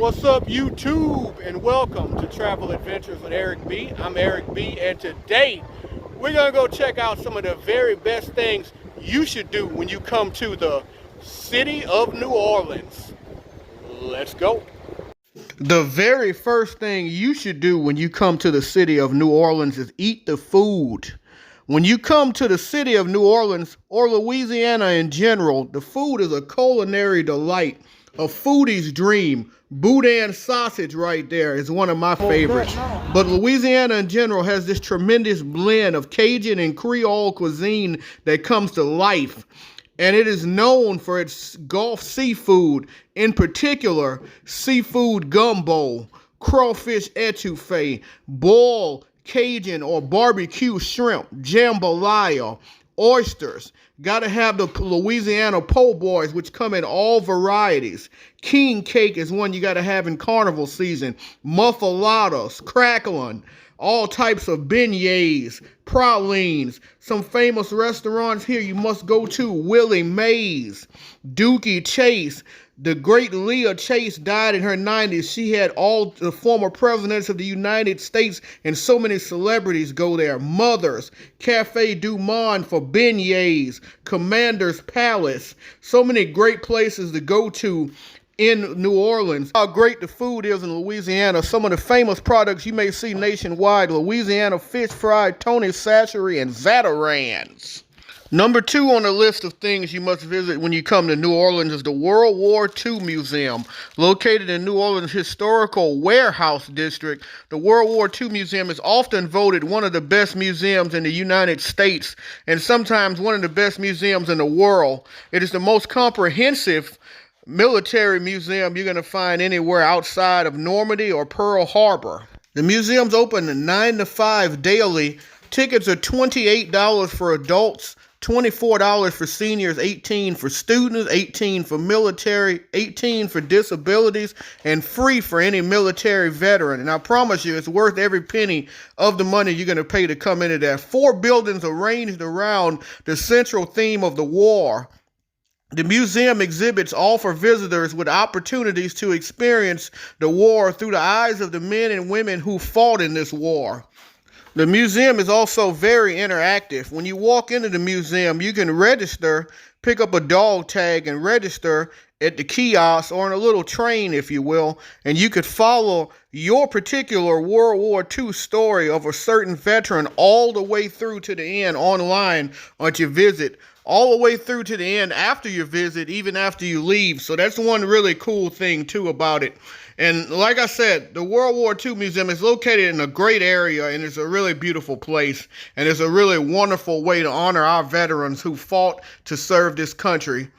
What's up, YouTube, and welcome to Travel Adventures with Eric B. I'm Eric B, and today we're gonna go check out some of the very best things you should do when you come to the city of New Orleans. Let's go. The very first thing you should do when you come to the city of New Orleans is eat the food. When you come to the city of New Orleans, or Louisiana in general, the food is a culinary delight, a foodie's dream. Boudin sausage right there is one of my favorites. But Louisiana in general has this tremendous blend of Cajun and Creole cuisine that comes to life. And it is known for its Gulf seafood, in particular, seafood gumbo, crawfish etouffee, boiled Cajun or barbecue shrimp, jambalaya, oysters. Gotta have the Louisiana po' boys, which come in all varieties. King cake is one you gotta have in carnival season. Muffaladas, crackling, all types of beignets, pralines. Some famous restaurants here you must go to: Willie Mays, Dookie Chase. The great Leah Chase died in her 90s. She had all the former presidents of the United States and so many celebrities go there. Mother's, Cafe Du Monde for beignets, Commander's Palace. So many great places to go to in New Orleans. How great the food is in Louisiana. Some of the famous products you may see nationwide: Louisiana fish fry, Tony Chachere's, and Zatarain's. Number 2 on the list of things you must visit when you come to New Orleans is the World War II Museum. Located in New Orleans' historical warehouse district, the World War II Museum is often voted one of the best museums in the United States and sometimes one of the best museums in the world. It is the most comprehensive military museum you're going to find anywhere outside of Normandy or Pearl Harbor. The museum's open 9 to 5 daily. Tickets are $28 for adults, $24 for seniors, $18 for students, $18 for military, $18 for disabilities, and free for any military veteran. And I promise you, it's worth every penny of the money you're going to pay to come into there. 4 buildings arranged around the central theme of the war. The museum exhibits offer visitors with opportunities to experience the war through the eyes of the men and women who fought in this war. The museum is also very interactive. When you walk into the museum, you can register, pick up a dog tag and register at the kiosk or in a little train, if you will, and you could follow your particular World War II story of a certain veteran all the way through to the end online at your visit, all the way through to the end after your visit, even after you leave. So that's one really cool thing too about it. And like I said, the World War II Museum is located in a great area, and it's a really beautiful place, and it's a really wonderful way to honor our veterans who fought to serve this country.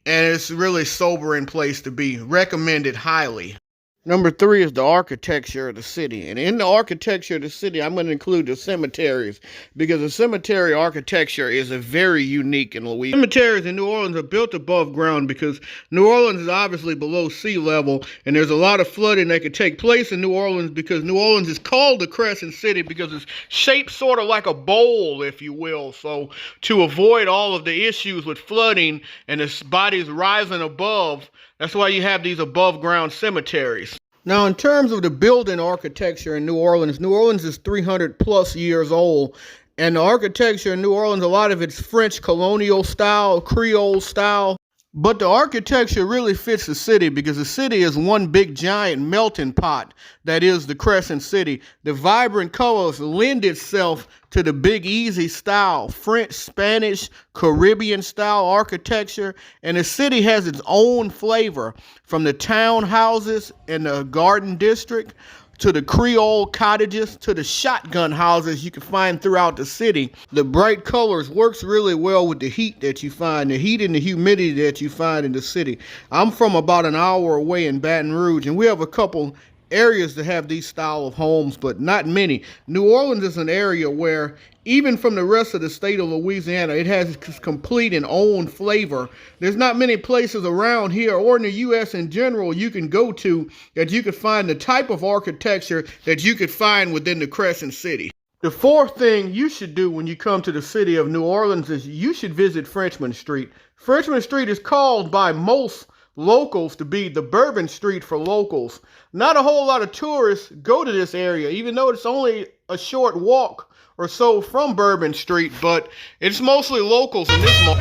And it's a really sobering place to be. Recommended highly. Number 3 is the architecture of the city. And in the architecture of the city, I'm going to include the cemeteries, because the cemetery architecture is a very unique in Louisiana. Cemeteries in New Orleans are built above ground because New Orleans is obviously below sea level, and there's a lot of flooding that could take place in New Orleans because New Orleans is called the Crescent City because it's shaped sort of like a bowl, if you will. So to avoid all of the issues with flooding and the bodies rising above, that's why you have these above ground cemeteries. Now, in terms of the building architecture in New Orleans is 300 plus years old. And the architecture in New Orleans, a lot of it's French colonial style, Creole style. But the architecture really fits the city because the city is one big giant melting pot that is the Crescent City. The vibrant colors lend itself to the Big Easy style, French, Spanish, Caribbean style architecture, and the city has its own flavor, from the townhouses in the Garden District to the Creole cottages, to the shotgun houses you can find throughout the city. The bright colors works really well with the heat that you find, the heat and the humidity that you find in the city. I'm from about an hour away in Baton Rouge, and we have a couple areas that have these style of homes, but not many. New Orleans is an area where, even from the rest of the state of Louisiana, it has its complete and own flavor. There's not many places around here or in the U.S. in general you can go to that you could find the type of architecture that you could find within the Crescent City. The 4th thing you should do when you come to the city of New Orleans is you should visit Frenchman Street. Frenchman Street is called by most locals to be the Burbon Street for locals. Not a whole lot of tourists go to this area, even though it's only a short walk or so from Burbon Street, but it's mostly locals in this mall.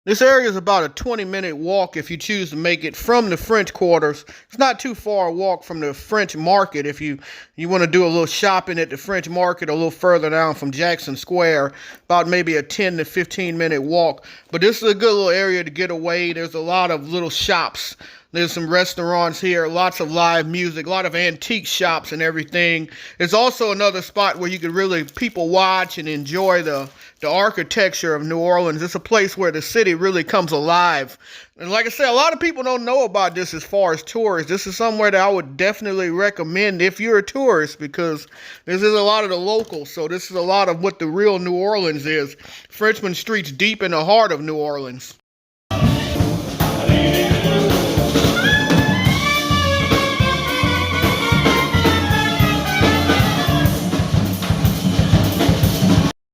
This area is about a 20-minute walk if you choose to make it from the French Quarters. It's not too far a walk from the French Market if you want to do a little shopping at the French Market a little further down from Jackson Square. About maybe a 10 to 15-minute walk. But this is a good little area to get away. There's a lot of little shops. There's some restaurants here, lots of live music, a lot of antique shops and everything. It's also another spot where you can really people watch and enjoy the architecture of New Orleans. It's a place where the city really comes alive. And like I said, a lot of people don't know about this as far as tourists. This is somewhere that I would definitely recommend if you're a tourist, because this is a lot of the locals. So this is a lot of what the real New Orleans is. Frenchman Street's deep in the heart of New Orleans.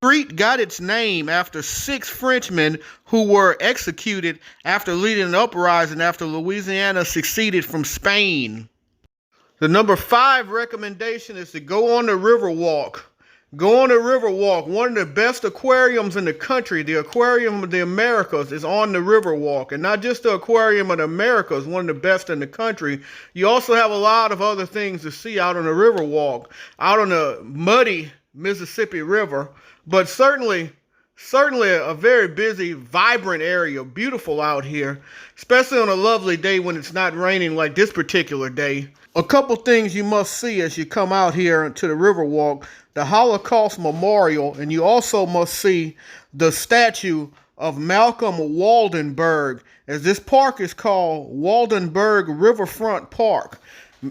Street got its name after 6 Frenchmen who were executed after leading an uprising after Louisiana seceded from Spain. The number 5 recommendation is to go on the Riverwalk. Go on the Riverwalk, one of the best aquariums in the country. The Aquarium of the Americas is on the Riverwalk. And not just the Aquarium of the Americas, one of the best in the country. You also have a lot of other things to see out on the Riverwalk, out on the muddy Mississippi River. But certainly a very busy, vibrant area, beautiful out here, especially on a lovely day when it's not raining like this particular day. A couple things you must see as you come out here to the Riverwalk: the Holocaust Memorial, and you also must see the statue of Malcolm Waldenberg, as this park is called Waldenberg Riverfront Park.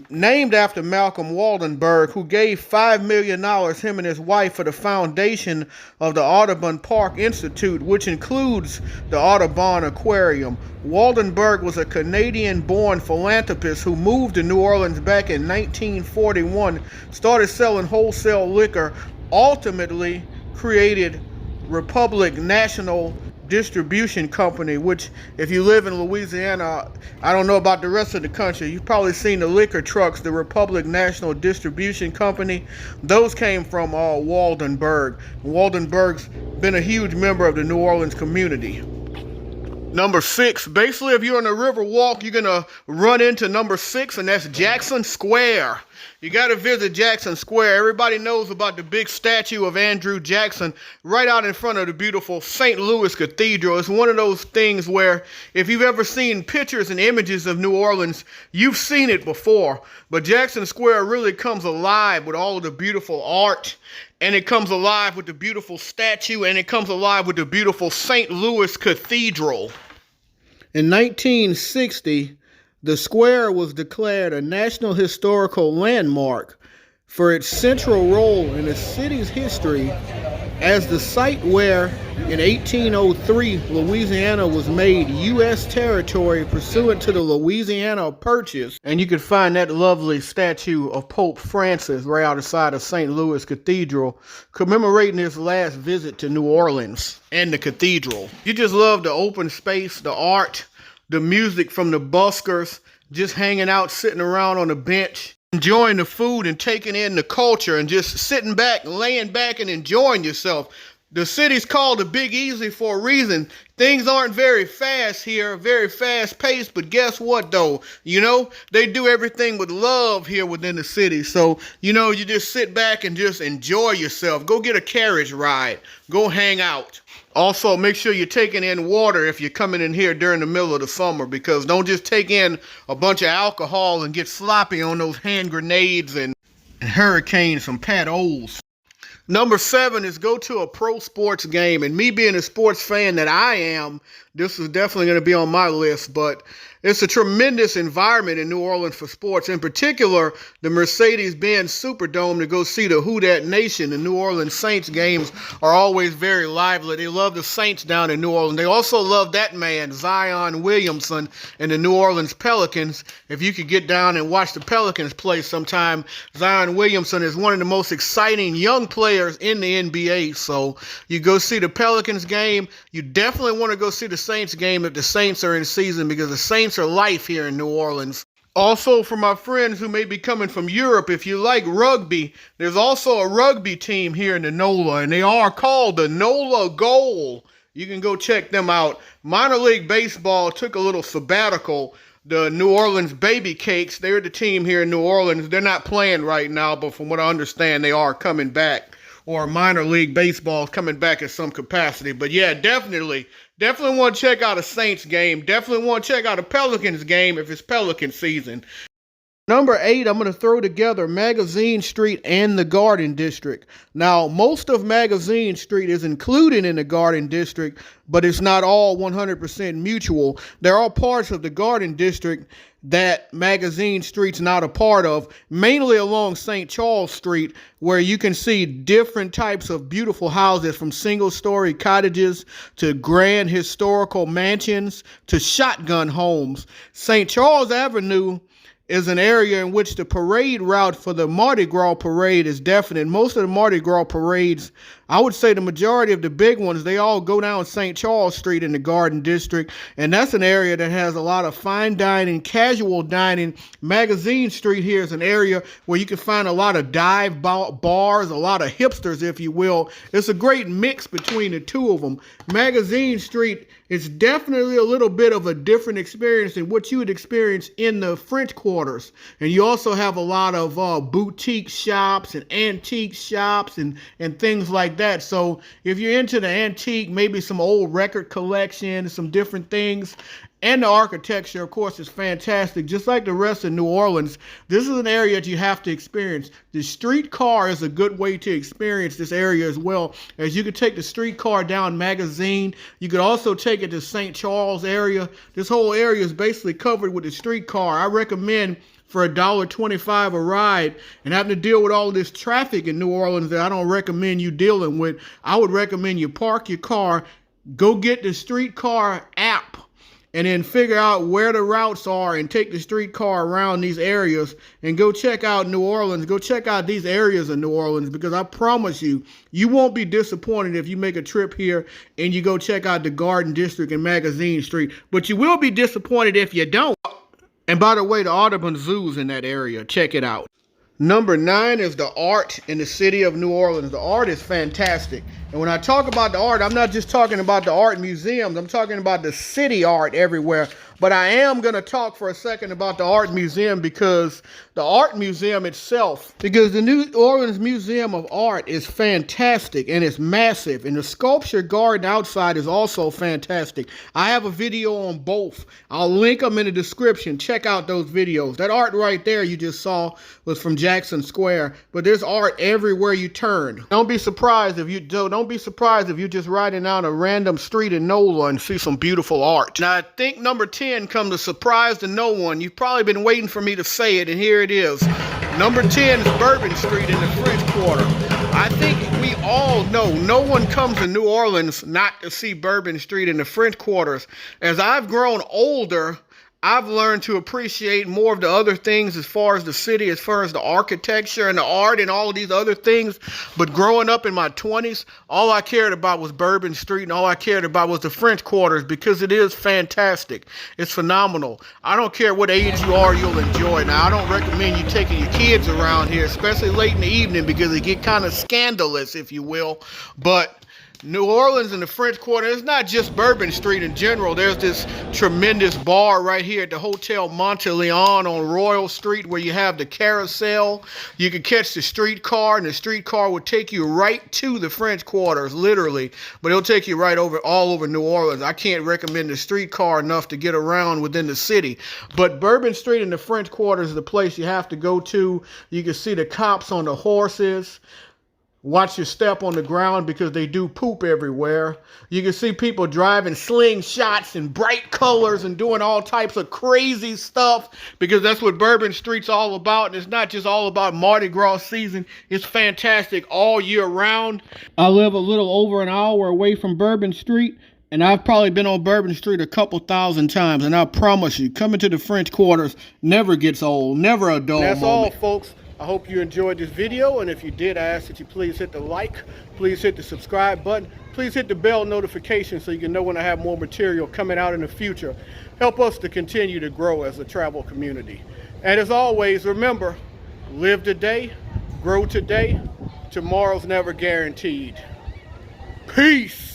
Named after Malcolm Waldenberg, who gave $5 million, him and his wife, for the foundation of the Audubon Park Institute, which includes the Audubon Aquarium. Waldenberg was a Canadian-born philanthropist who moved to New Orleans back in 1941, started selling wholesale liquor, ultimately created Republic National Distribution Company, which, if you live in Louisiana, I don't know about the rest of the country, you've probably seen the liquor trucks, the Republic National Distribution Company. Those came from Waldenberg. Waldenberg's been a huge member of the New Orleans community. Number 6, basically if you're on the Riverwalk, you're going to run into number 6, and that's Jackson Square. You got to visit Jackson Square. Everybody knows about the big statue of Andrew Jackson right out in front of the beautiful St. Louis Cathedral. It's one of those things where if you've ever seen pictures and images of New Orleans, you've seen it before. But Jackson Square really comes alive with all of the beautiful art, and it comes alive with the beautiful statue, and it comes alive with the beautiful St. Louis Cathedral. In 1960, the square was declared a National Historical Landmark for its central role in the city's history as the site where, in 1803, Louisiana was made U.S. territory pursuant to the Louisiana Purchase. And you can find that lovely statue of Pope Francis right outside of St. Louis Cathedral, commemorating his last visit to New Orleans and the cathedral. You just love the open space, the art, the music from the buskers, just hanging out, sitting around on a bench, enjoying the food and taking in the culture and just sitting back, laying back and enjoying yourself. The city's called the Big Easy for a reason. Things aren't very fast here, very fast paced, but guess what though? You know, they do everything with love here within the city. So, you know, you just sit back and just enjoy yourself. Go get a carriage ride. Go hang out. Also, make sure you're taking in water if you're coming in here during the middle of the summer, because don't just take in a bunch of alcohol and get sloppy on those hand grenades and hurricanes from Pat O's. Number 7 is go to a pro sports game. And me being a sports fan that I am, this is definitely going to be on my list, but it's a tremendous environment in New Orleans for sports. In particular, the Mercedes-Benz Superdome to go see the Who Dat Nation. The New Orleans Saints games are always very lively. They love the Saints down in New Orleans. They also love that man, Zion Williamson, and the New Orleans Pelicans. If you could get down and watch the Pelicans play sometime, Zion Williamson is one of the most exciting young players in the NBA. So you go see the Pelicans game. You definitely want to go see the Saints game if the Saints are in season, because the Saints are life here in New Orleans. Also, for my friends who may be coming from Europe, if you like rugby, there's also a rugby team here in the NOLA, and they are called the NOLA Goal. You can go check them out. Minor League Baseball took a little sabbatical. The New Orleans Baby Cakes, they're the team here in New Orleans. They're not playing right now, but from what I understand, they are coming back. Or minor league baseball coming back in some capacity. But yeah, definitely want to check out a Saints game. Definitely want to check out a Pelicans game if it's Pelican season. Number 8, I'm going to throw together Magazine Street and the Garden District. Now, most of Magazine Street is included in the Garden District, but it's not all 100% mutual. There are parts of the Garden District that Magazine Street's not a part of, mainly along St. Charles Street, where you can see different types of beautiful houses, from single-story cottages to grand historical mansions to shotgun homes. St. Charles Avenue is an area in which the parade route for the Mardi Gras parade is definite. Most of the Mardi Gras parades, I would say the majority of the big ones, they all go down St. Charles Street in the Garden District, and that's an area that has a lot of fine dining, casual dining. Magazine Street here is an area where you can find a lot of dive bars, a lot of hipsters, if you will. It's a great mix between the two of them. Magazine Street is definitely a little bit of a different experience than what you would experience in the French Quarters. And you also have a lot of boutique shops and antique shops and things like that. So if you're into the antique, maybe some old record collection, some different things, and the architecture, of course, is fantastic. Just like the rest of New Orleans, this is an area that you have to experience. The streetcar is a good way to experience this area as well, as you could take the streetcar down Magazine. You could also take it to St. Charles area. This whole area is basically covered with the streetcar. I recommend, for $1.25 a ride, and having to deal with all of this traffic in New Orleans that I don't recommend you dealing with, I would recommend you park your car, go get the streetcar app, and then figure out where the routes are and take the streetcar around these areas and go check out New Orleans. Go check out these areas of New Orleans, because I promise you, you won't be disappointed if you make a trip here and you go check out the Garden District and Magazine Street. But you will be disappointed if you don't. And by the way, the Audubon Zoo's in that area. Check it out. Number 9 is the art in the city of New Orleans. The art is fantastic. And when I talk about the art, I'm not just talking about the art museums. I'm talking about the city art everywhere. But I am going to talk for a second about the art museum, because the art museum itself, because the New Orleans Museum of Art is fantastic and it's massive. And the sculpture garden outside is also fantastic. I have a video on both. I'll link them in the description. Check out those videos. That art right there you just saw was from Jackson Square. But there's art everywhere you turn. Don't be surprised if you're just riding down a random street in NOLA and see some beautiful art. Now, I think number 10 comes a surprise to no one. You've probably been waiting for me to say it, and here it is. Number 10 is Burbon Street in the French Quarter. I think we all know no one comes to New Orleans not to see Burbon Street in the French Quarters. As I've grown older, I've learned to appreciate more of the other things as far as the city, as far as the architecture and the art and all of these other things. But growing up in my 20s, all I cared about was Burbon Street, and all I cared about was the French Quarters, because it is fantastic. It's phenomenal. I don't care what age you are, you'll enjoy. Now, I don't recommend you taking your kids around here, especially late in the evening, because it get kind of scandalous, if you will. But New Orleans and the French Quarter, it's not just Burbon Street in general. There's this tremendous bar right here at the Hotel Monteleone on Royal Street, where you have the carousel. You can catch the streetcar, and the streetcar will take you right to the French Quarters, literally. But it'll take you right over, all over New Orleans. I can't recommend the streetcar enough to get around within the city. But Burbon Street and the French Quarters is the place you have to go to. You can see the cops on the horses. Watch your step on the ground because they do poop everywhere. You can see people driving slingshots and bright colors and doing all types of crazy stuff because that's what Burbon Street's all about. And it's not just all about Mardi Gras season. It's fantastic all year round. I live a little over an hour away from Burbon Street, and I've probably been on Burbon Street a couple thousand times. And I promise you, coming to the French Quarters never gets old, never a dull moment. That's all, folks. I hope you enjoyed this video, and if you did, I ask that you please hit the like, please hit the subscribe button, please hit the bell notification so you can know when I have more material coming out in the future. Help us to continue to grow as a travel community. And as always, remember, live today, grow today, tomorrow's never guaranteed. Peace!